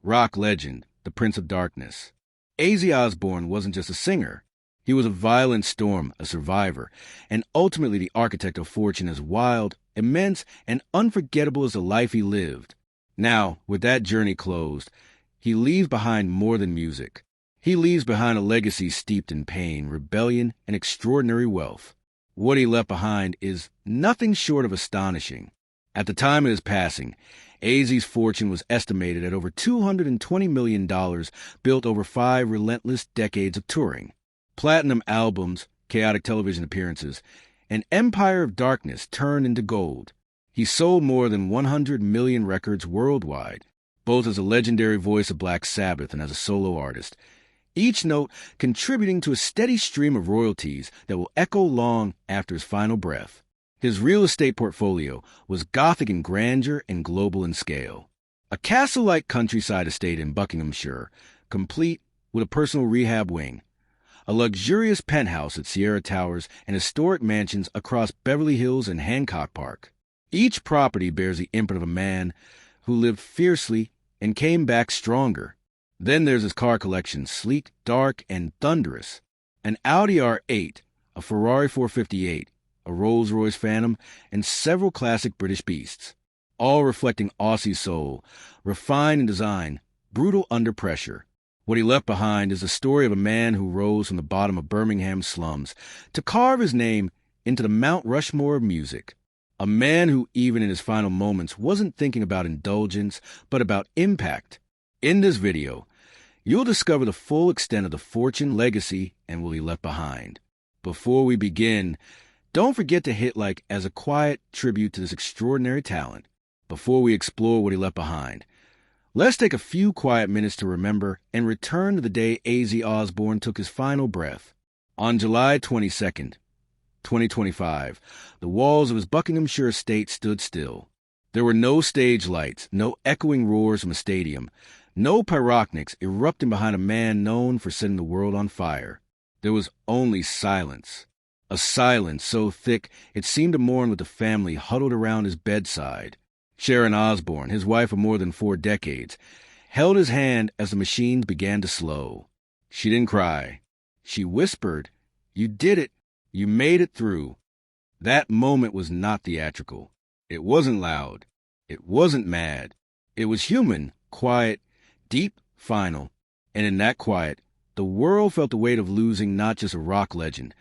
Rock legend, the Prince of Darkness. Ozzy Osbourne wasn't just a singer. He was a violent storm, a survivor, and ultimately the architect of fortune as wild, immense, and unforgettable as the life he lived. Now, with that journey closed, he leaves behind more than music. He leaves behind a legacy steeped in pain, rebellion, and extraordinary wealth. What he left behind is nothing short of astonishing. At the time of his passing, Ozzy's fortune was estimated at over $220 million, built over 5 relentless decades of touring. Platinum albums, chaotic television appearances, an empire of darkness turned into gold. He sold more than 100 million records worldwide, both as a legendary voice of Black Sabbath and as a solo artist, each note contributing to a steady stream of royalties that will echo long after his final breath. His real estate portfolio was Gothic in grandeur and global in scale. A castle-like countryside estate in Buckinghamshire, complete with a personal rehab wing, a luxurious penthouse at Sierra Towers, and historic mansions across Beverly Hills and Hancock Park. Each property bears the imprint of a man who lived fiercely and came back stronger. Then there's his car collection, sleek, dark, and thunderous. An Audi R8, a Ferrari 458, a Rolls-Royce Phantom, and several classic British beasts, all reflecting Aussie soul, refined in design, brutal under pressure. What he left behind is the story of a man who rose from the bottom of Birmingham's slums to carve his name into the Mount Rushmore of music. A man who, even in his final moments, wasn't thinking about indulgence, but about impact. In this video, you'll discover the full extent of the fortune, legacy, and what he left behind. Before we begin, don't forget to hit like as a quiet tribute to this extraordinary talent. Before we explore what he left behind, let's take a few quiet minutes to remember and return to the day Ozzy Osbourne took his final breath. On July 22nd, 2025, the walls of his Buckinghamshire estate stood still. There were no stage lights, no echoing roars from a stadium, no pyrotechnics erupting behind a man known for setting the world on fire. There was only silence. A silence so thick it seemed to mourn with the family huddled around his bedside. Sharon Osbourne, his wife of more than 4 decades, held his hand as the machines began to slow. She didn't cry. She whispered, "You did it. You made it through." That moment was not theatrical. It wasn't loud. It wasn't mad. It was human, quiet, deep, final. And in that quiet, the world felt the weight of losing not just a rock legend,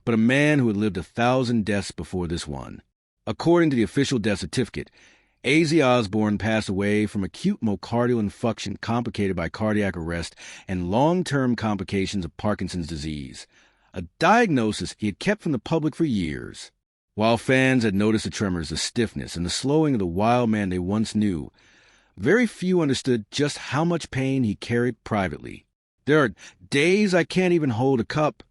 but a man who had lived 1,000 deaths before this one. According to the official death certificate, Ozzy Osbourne passed away from acute myocardial infarction complicated by cardiac arrest and long-term complications of Parkinson's disease, a diagnosis he had kept from the public for years. While fans had noticed the tremors, the stiffness, and the slowing of the wild man they once knew, very few understood just how much pain he carried privately. "There are days I can't even hold a cup,"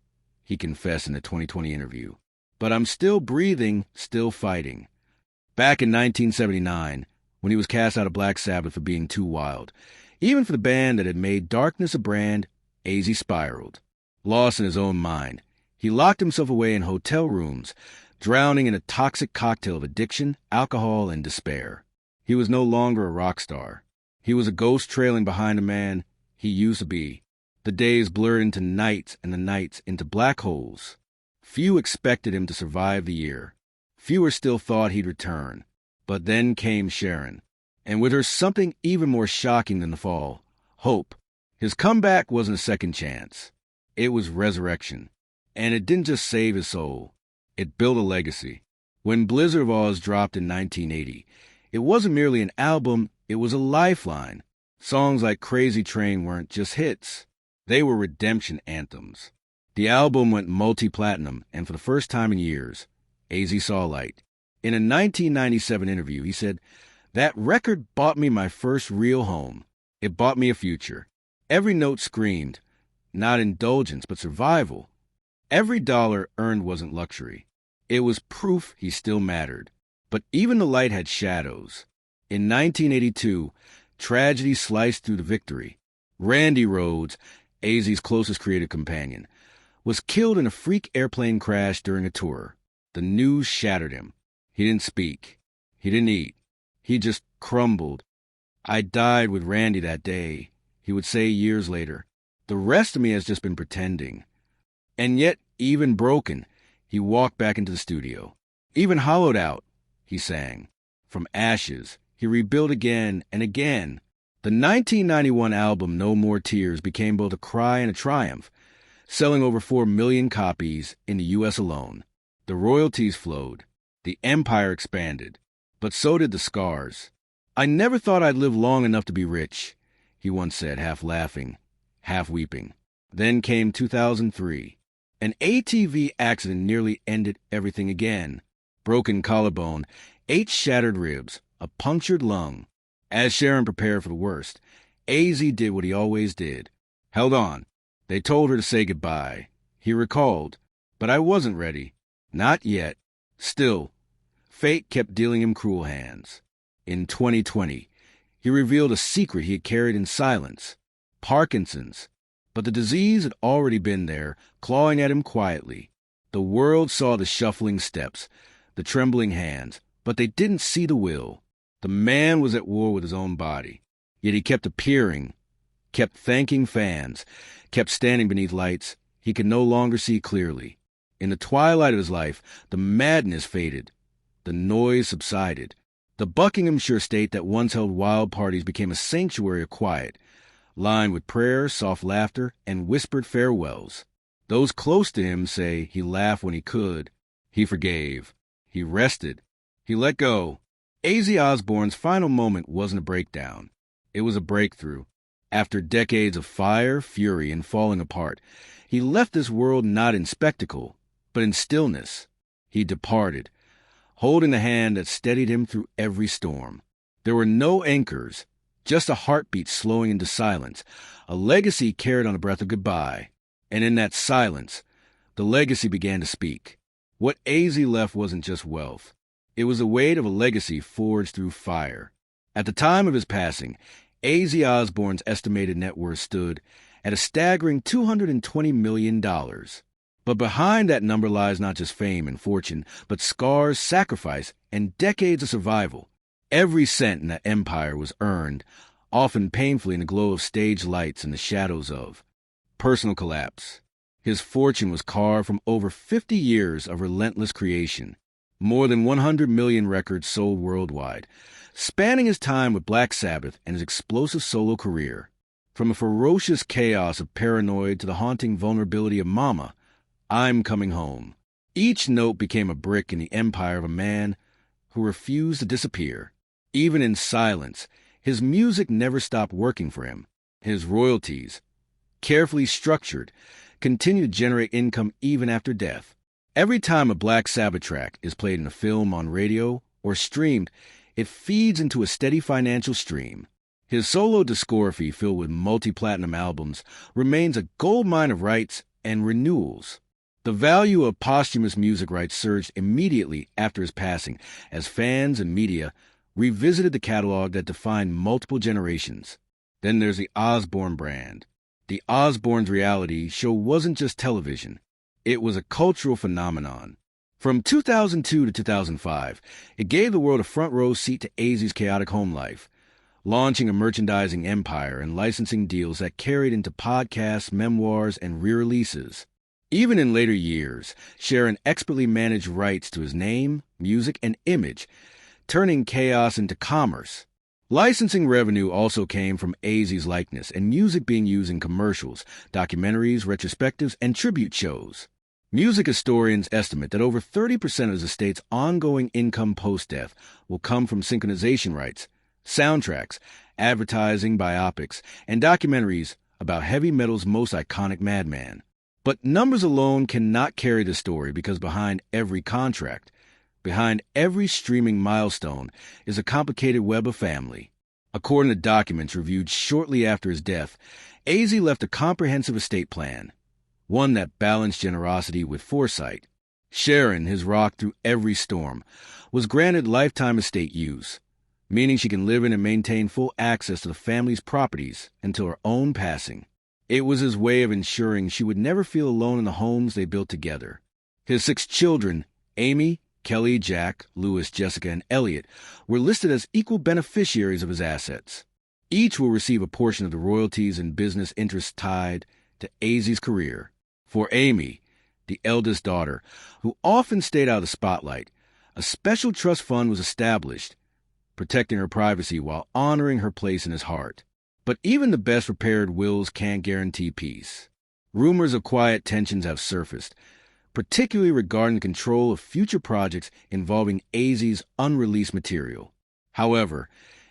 he confessed in a 2020 interview. "But I'm still breathing, still fighting." Back in 1979, when he was cast out of Black Sabbath for being too wild, even for the band that had made darkness a brand, Ozzy spiraled. Lost in his own mind, he locked himself away in hotel rooms, drowning in a toxic cocktail of addiction, alcohol, and despair. He was no longer a rock star. He was a ghost trailing behind a man he used to be. The days blurred into nights and the nights into black holes. Few expected him to survive the year. Fewer still thought he'd return. But then came Sharon, and with her something even more shocking than the fall, hope. His comeback wasn't a second chance. It was resurrection. And it didn't just save his soul. It built a legacy. When Blizzard of Oz dropped in 1980, it wasn't merely an album, it was a lifeline. Songs like Crazy Train weren't just hits. They were redemption anthems. The album went multi-platinum, and for the first time in years, Ozzy saw light. In a 1997 interview, he said, "That record bought me my first real home. It bought me a future. Every note screamed, not indulgence, but survival. Every dollar earned wasn't luxury. It was proof he still mattered. But even the light had shadows. In 1982, tragedy sliced through the victory. Randy Rhoads, Ozzy's closest creative companion, was killed in a freak airplane crash during a tour. The news shattered him. He didn't speak. He didn't eat. He just crumbled. "I died with Randy that day," he would say years later. "The rest of me has just been pretending." And yet, even broken, he walked back into the studio. Even hollowed out, he sang. From ashes, he rebuilt again and again. The 1991 album No More Tears became both a cry and a triumph, selling over 4 million copies in the U.S. alone. The royalties flowed. The empire expanded. But so did the scars. "I never thought I'd live long enough to be rich," he once said, half laughing, half weeping. Then came 2003. An ATV accident nearly ended everything again. Broken collarbone, 8 shattered ribs, a punctured lung. As Sharon prepared for the worst, AZ did what he always did. Held on. They told her to say goodbye. He recalled, "But I wasn't ready. Not yet." Still, fate kept dealing him cruel hands. In 2020, he revealed a secret he had carried in silence: Parkinson's. But the disease had already been there, clawing at him quietly. The world saw the shuffling steps, the trembling hands, but they didn't see the will. The man was at war with his own body. Yet he kept appearing, kept thanking fans, kept standing beneath lights he could no longer see clearly. In the twilight of his life, the madness faded. The noise subsided. The Buckinghamshire estate that once held wild parties became a sanctuary of quiet, lined with prayer, soft laughter, and whispered farewells. Those close to him say he laughed when he could. He forgave. He rested. He let go. Ozzy Osbourne's final moment wasn't a breakdown. It was a breakthrough. After decades of fire, fury, and falling apart, he left this world not in spectacle, but in stillness. He departed, holding the hand that steadied him through every storm. There were no anchors, just a heartbeat slowing into silence, a legacy carried on a breath of goodbye. And in that silence, the legacy began to speak. What AZ left wasn't just wealth. It was the weight of a legacy forged through fire. At the time of his passing, Ozzy Osbourne's estimated net worth stood at a staggering $220 million. But behind that number lies not just fame and fortune, but scars, sacrifice, and decades of survival. Every cent in that empire was earned, often painfully in the glow of stage lights and the shadows of personal collapse. His fortune was carved from over 50 years of relentless creation. More than 100 million records sold worldwide, spanning his time with Black Sabbath and his explosive solo career. From a ferocious chaos of Paranoid to the haunting vulnerability of Mama, I'm Coming Home. Each note became a brick in the empire of a man who refused to disappear. Even in silence, his music never stopped working for him. His royalties, carefully structured, continue to generate income even after death. Every time a Black Sabbath track is played in a film, on radio, or streamed, it feeds into a steady financial stream. His solo discography, filled with multi-platinum albums, remains a goldmine of rights and renewals. The value of posthumous music rights surged immediately after his passing, as fans and media revisited the catalog that defined multiple generations. Then there's the Osbourne brand. The Osbournes reality show wasn't just television. It was a cultural phenomenon. From 2002 to 2005, it gave the world a front-row seat to AZ's chaotic home life, launching a merchandising empire and licensing deals that carried into podcasts, memoirs, and re-releases. Even in later years, Sharon expertly managed rights to his name, music, and image, turning chaos into commerce. Licensing revenue also came from AZ's likeness and music being used in commercials, documentaries, retrospectives, and tribute shows. Music historians estimate that over 30% of his estate's ongoing income post-death will come from synchronization rights, soundtracks, advertising, biopics, and documentaries about heavy metal's most iconic madman. But numbers alone cannot carry the story, because behind every contract, behind every streaming milestone, is a complicated web of family. According to documents reviewed shortly after his death, AZ left a comprehensive estate plan, one that balanced generosity with foresight. Sharon, his rock through every storm, was granted lifetime estate use, meaning she can live in and maintain full access to the family's properties until her own passing. It was his way of ensuring she would never feel alone in the homes they built together. His 6 children, Amy, Kelly, Jack, Louis, Jessica, and Elliot, were listed as equal beneficiaries of his assets. Each will receive a portion of the royalties and business interests tied to Azy's career. For Amy, the eldest daughter, who often stayed out of the spotlight, a special trust fund was established, protecting her privacy while honoring her place in his heart. But even the best prepared wills can't guarantee peace. Rumors of quiet tensions have surfaced, particularly regarding the control of future projects involving Azy's unreleased material. However,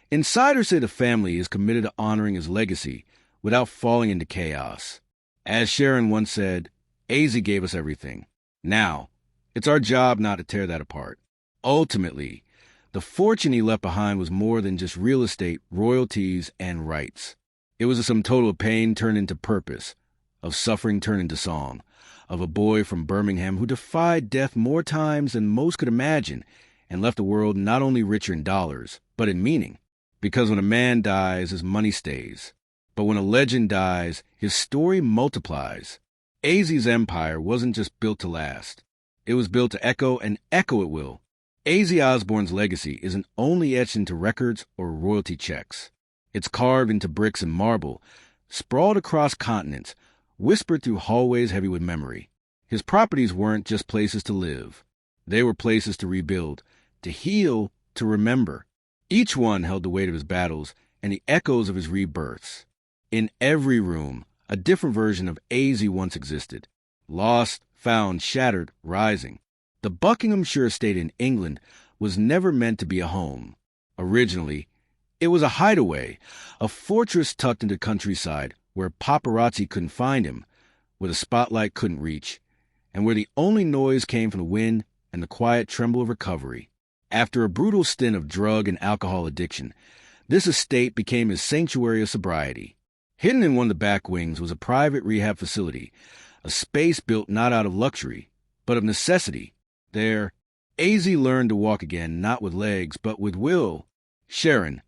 insiders say the family is committed to honoring his legacy without falling into chaos. As Sharon once said, Azy gave us everything. Now, it's our job not to tear that apart. Ultimately, the fortune he left behind was more than just real estate, royalties, and rights. It was a sum total of pain turned into purpose, of suffering turned into song, of a boy from Birmingham who defied death more times than most could imagine and left the world not only richer in dollars, but in meaning. Because when a man dies, his money stays. But when a legend dies, his story multiplies. Azy's empire wasn't just built to last. It was built to echo, and echo it will. Ozzy Osbourne's legacy isn't only etched into records or royalty checks. It's carved into bricks and marble, sprawled across continents, whispered through hallways heavy with memory. His properties weren't just places to live. They were places to rebuild, to heal, to remember. Each one held the weight of his battles and the echoes of his rebirths. In every room, a different version of Azy once existed. Lost, found, shattered, rising. The Buckinghamshire estate in England was never meant to be a home. Originally, it was a hideaway, a fortress tucked into the countryside where paparazzi couldn't find him, where the spotlight couldn't reach, and where the only noise came from the wind and the quiet tremble of recovery. After a brutal stint of drug and alcohol addiction, this estate became his sanctuary of sobriety. Hidden in one of the back wings was a private rehab facility, a space built not out of luxury, but of necessity. There, Azy learned to walk again, not with legs, but with will. Sharon,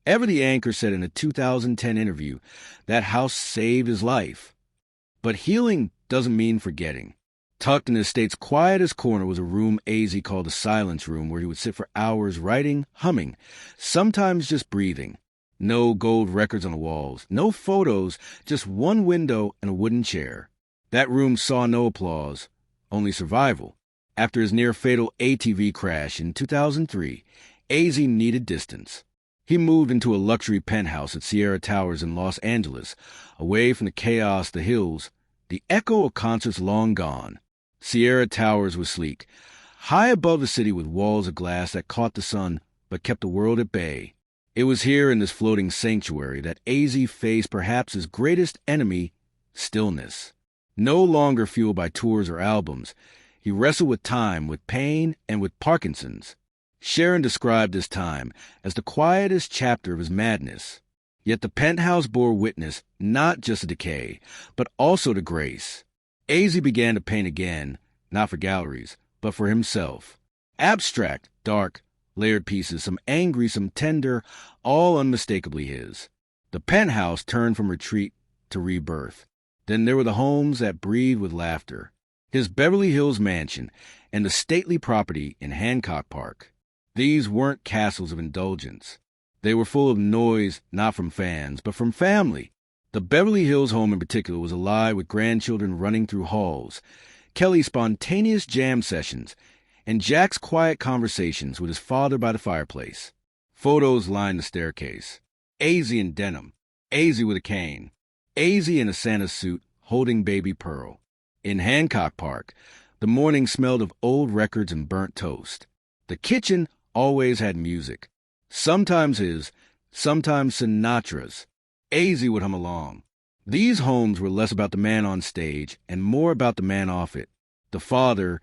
ever the anchor, said in a 2010 interview that house saved his life. But healing doesn't mean forgetting. Tucked in the estate's quietest corner was a room Azy called the silence room, where he would sit for hours writing, humming, sometimes just breathing. No gold records on the walls, no photos, just one window and a wooden chair. That room saw no applause, only survival. After his near-fatal ATV crash in 2003, Azy needed distance. He moved into a luxury penthouse at Sierra Towers in Los Angeles, away from the chaos, the hills, the echo of concerts long gone. Sierra Towers was sleek, high above the city with walls of glass that caught the sun but kept the world at bay. It was here in this floating sanctuary that Azy faced perhaps his greatest enemy, stillness. No longer fueled by tours or albums, he wrestled with time, with pain, and with Parkinson's. Sharon described this time as the quietest chapter of his madness. Yet the penthouse bore witness not just to decay, but also to grace. Azy began to paint again, not for galleries, but for himself. Abstract, dark, layered pieces, some angry, some tender, all unmistakably his. The penthouse turned from retreat to rebirth. Then there were the homes that breathed with laughter. His Beverly Hills mansion and the stately property in Hancock Park. These weren't castles of indulgence. They were full of noise, not from fans, but from family. The Beverly Hills home in particular was alive with grandchildren running through halls, Kelly's spontaneous jam sessions, and Jack's quiet conversations with his father by the fireplace. Photos lined the staircase. Azy in denim, Azy with a cane, Azy in a Santa suit holding baby Pearl. In Hancock Park, the morning smelled of old records and burnt toast. The kitchen always had music, sometimes his, sometimes Sinatra's. Azy would hum along. These homes were less about the man on stage and more about the man off it. The father,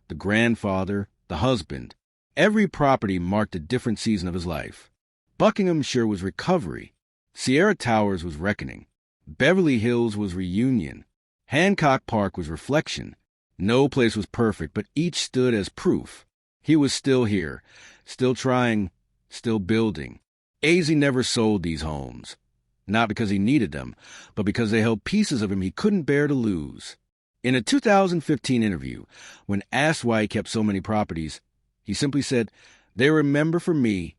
the grandfather, the husband. Every property marked a different season of his life. Buckinghamshire was recovery. Sierra Towers was reckoning. Beverly Hills was reunion. Hancock Park was reflection. No place was perfect, but each stood as proof. He was still here, still trying, still building. Azy never sold these homes. Not because he needed them, but because they held pieces of him he couldn't bear to lose. In a 2015 interview, when asked why he kept so many properties, he simply said, "They remember for me,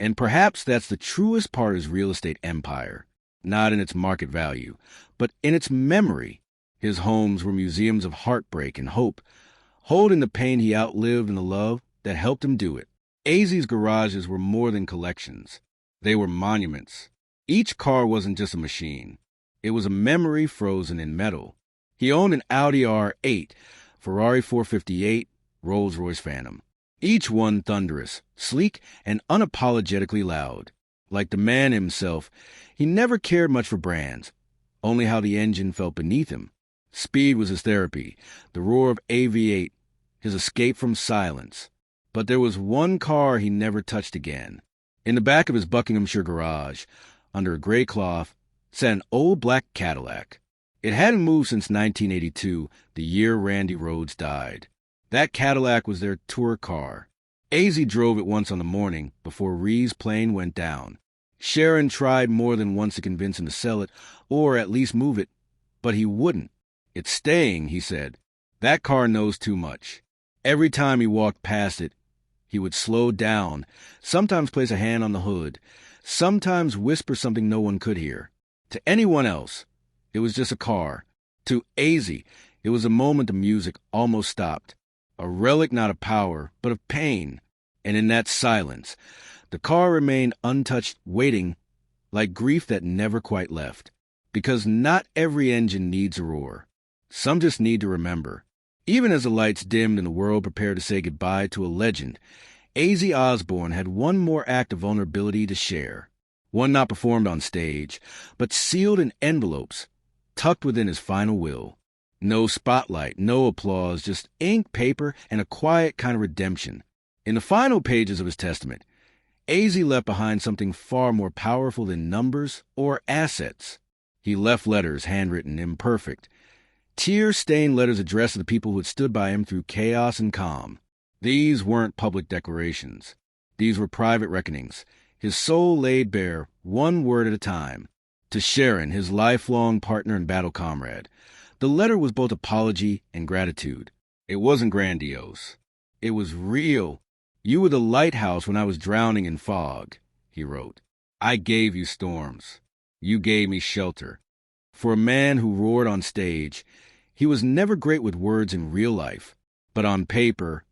And perhaps that's the truest part of his real estate empire, not in its market value, but in its memory. His homes were museums of heartbreak and hope, holding the pain he outlived and the love that helped him do it. Ozzy's garages were more than collections. They were monuments. Each car wasn't just a machine. It was a memory frozen in metal. He owned an Audi R8, Ferrari 458, Rolls-Royce Phantom. Each one thunderous, sleek, and unapologetically loud. Like the man himself, he never cared much for brands, only how the engine felt beneath him. Speed was his therapy, the roar of AV8, his escape from silence. But there was one car he never touched again. In the back of his Buckinghamshire garage, under a gray cloth, sat an old black Cadillac. It hadn't moved since 1982, the year Randy Rhoads died. That Cadillac was their tour car. Ozzy drove it once on the morning before Ree's plane went down. Sharon tried more than once to convince him to sell it, or at least move it, but he wouldn't. "It's staying," he said. "That car knows too much." Every time he walked past it, he would slow down, sometimes place a hand on the hood, sometimes whisper something no one could hear. To anyone else, it was just a car. To Ozzy, it was a moment the music almost stopped. A relic not of power, but of pain. And in that silence, the car remained untouched, waiting, like grief that never quite left. Because not every engine needs a roar. Some just need to remember. Even as the lights dimmed and the world prepared to say goodbye to a legend, Ozzy Osbourne had one more act of vulnerability to share. One not performed on stage, but sealed in envelopes, tucked within his final will. No spotlight, no applause, just ink, paper, and a quiet kind of redemption. In the final pages of his testament, Ozzy left behind something far more powerful than numbers or assets. He left letters, handwritten, imperfect. Tear-stained letters addressed to the people who had stood by him through chaos and calm. These weren't public declarations. These were private reckonings. His soul laid bare, one word at a time. To Sharon, his lifelong partner and battle comrade, the letter was both apology and gratitude. It wasn't grandiose. It was real. "You were the lighthouse when I was drowning in fog," he wrote. "I gave you storms. You gave me shelter." For a man who roared on stage, he was never great with words in real life. But on paper,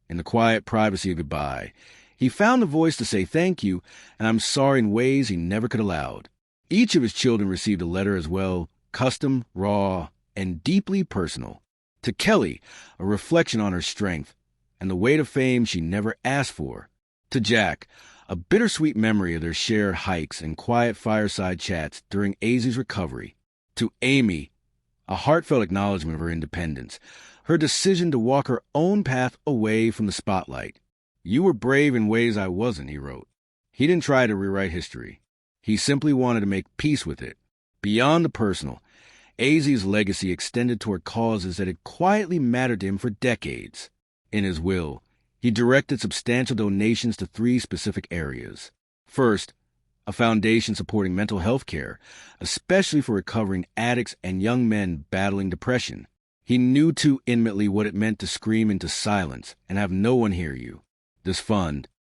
in the quiet privacy of goodbye, he found the voice to say thank you and I'm sorry in ways he never could have allowed. Each of his children received a letter as well, custom, raw, and deeply personal. To Kelly, a reflection on her strength and the weight of fame she never asked for. To Jack, a bittersweet memory of their shared hikes and quiet fireside chats during Ozzy's recovery. To Amy, a heartfelt acknowledgement of her independence, her decision to walk her own path away from the spotlight. "You were brave in ways I wasn't," he wrote. He didn't try to rewrite history. He simply wanted to make peace with it. Beyond the personal, Ozzy's legacy extended toward causes that had quietly mattered to him for decades. In his will, he directed substantial donations to 3 specific areas. First, a foundation supporting mental health care, especially for recovering addicts and young men battling depression. He knew too intimately what it meant to scream into silence and have no one hear you. This fund,